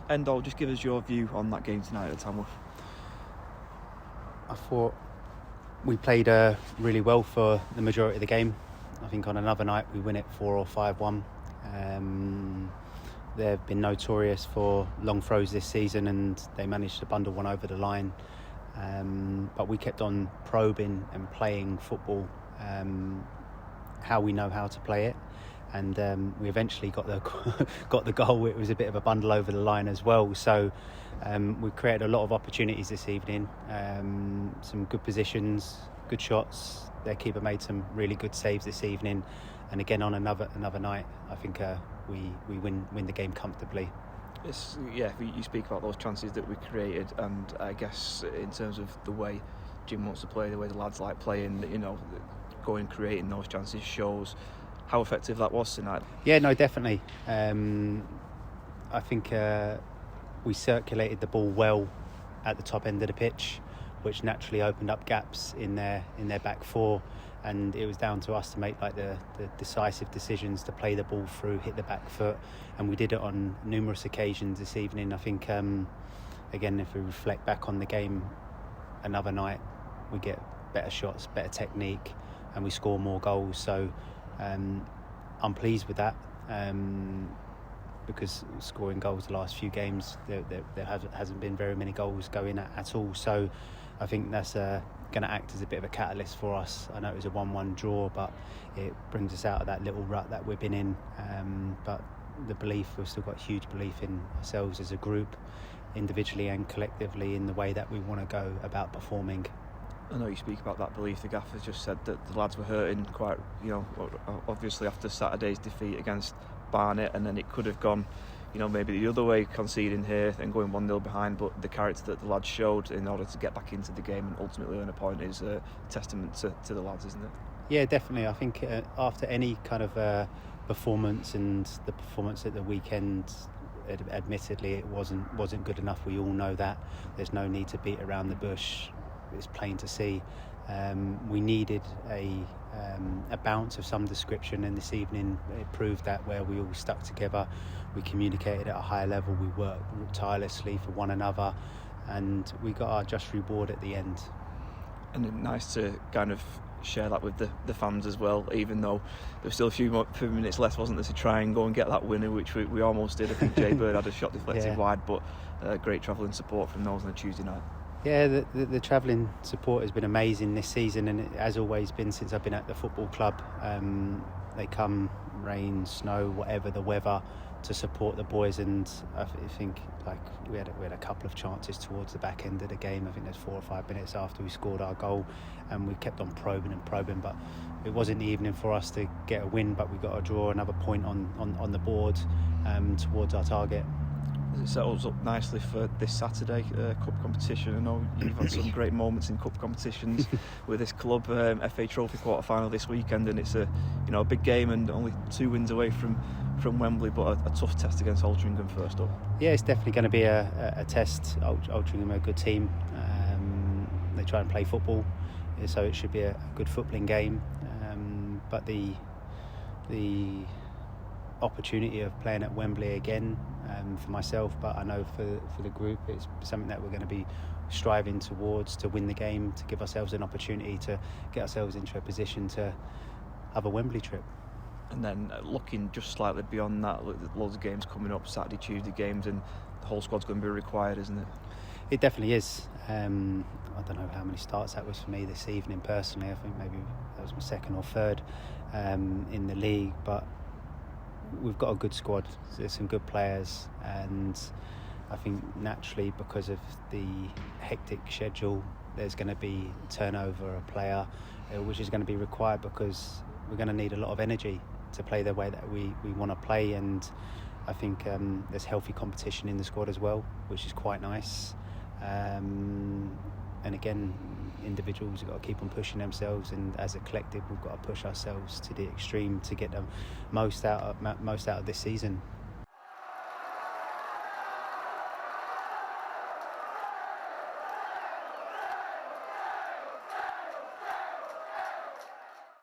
Endo, just give us your view on that game tonight at Tamworth. I thought we played really well for the majority of the game. I think on another night we win it 4 or 5-1. They've been notorious for long throws this season, and they managed to bundle one over the line. But we kept on probing and playing football how we know how to play it, and we eventually got the goal. It was a bit of a bundle over the line as well. So we created a lot of opportunities this evening. Some good positions, good shots. Their keeper made some really good saves this evening, and again on another night, I think we win the game comfortably. You speak about those chances that we created, and I guess in terms of the way Jim wants to play, the way the lads like playing, going and creating those chances shows how effective that was tonight. Yeah, no, definitely. I think we circulated the ball well at the top end of the pitch, which naturally opened up gaps in their back four, and it was down to us to make the decisive decisions to play the ball through, hit the back foot, and we did it on numerous occasions this evening. I think again, if we reflect back on the game another night, we get better shots, better technique, and we score more goals. So I'm pleased with that, because scoring goals the last few games, there hasn't been very many goals going at all. So I think that's going to act as a bit of a catalyst for us. I know it was a 1-1 draw, but it brings us out of that little rut that we've been in. But we've still got huge belief in ourselves as a group, individually and collectively, in the way that we want to go about performing. I know you speak about that belief. The gaffer just said that the lads were hurting quite, obviously after Saturday's defeat against Barnet, and then it could have gone, maybe the other way, conceding here and going 1-0 behind. But the character that the lads showed in order to get back into the game and ultimately earn a point is a testament to the lads, isn't it? Yeah, definitely. I think after any kind of performance, and the performance at the weekend, admittedly it wasn't good enough. We all know that. There's no need to beat around the bush. It's plain to see. We needed a bounce of some description, and this evening it proved that, where we all stuck together, we communicated at a high level, we worked tirelessly for one another, and we got our just reward at the end. And nice to kind of share that with the fans as well, even though there was still a few minutes left, wasn't there, to try and go and get that winner, which we almost did. I think Jay Bird had a shot deflected wide, but great travelling support from those on a Tuesday night. Yeah, the travelling support has been amazing this season, and it has always been since I've been at the football club. They come, rain, snow, whatever the weather, to support the boys, and I think we had a couple of chances towards the back end of the game. I think there's 4 or 5 minutes after we scored our goal, and we kept on probing, but it wasn't the evening for us to get a win, but we got to draw another point on the board towards our target. It settles up nicely for this Saturday cup competition. I know you've had some great moments in cup competitions with this club. FA Trophy quarter-final this weekend, and it's a big game, and only 2 wins away from Wembley, but a tough test against Altrincham first up. Yeah, it's definitely going to be a test. Altrincham are a good team. They try and play football, so it should be a good footballing game. But the opportunity of playing at Wembley again, for myself, but I know for the group, it's something that we're going to be striving towards, to win the game, to give ourselves an opportunity to get ourselves into a position to have a Wembley trip. And then looking just slightly beyond that, loads of games coming up, Saturday, Tuesday games, and the whole squad's going to be required, isn't it? It definitely is. I don't know how many starts that was for me this evening personally. I think maybe that was my 2nd or 3rd in the league, but we've got a good squad. There's some good players, and I think naturally, because of the hectic schedule, there's going to be turnover of player, which is going to be required, because we're going to need a lot of energy to play the way that we want to play. And I think there's healthy competition in the squad as well, which is quite nice. And again, individuals have got to keep on pushing themselves, and as a collective we've got to push ourselves to the extreme to get the most out of this season.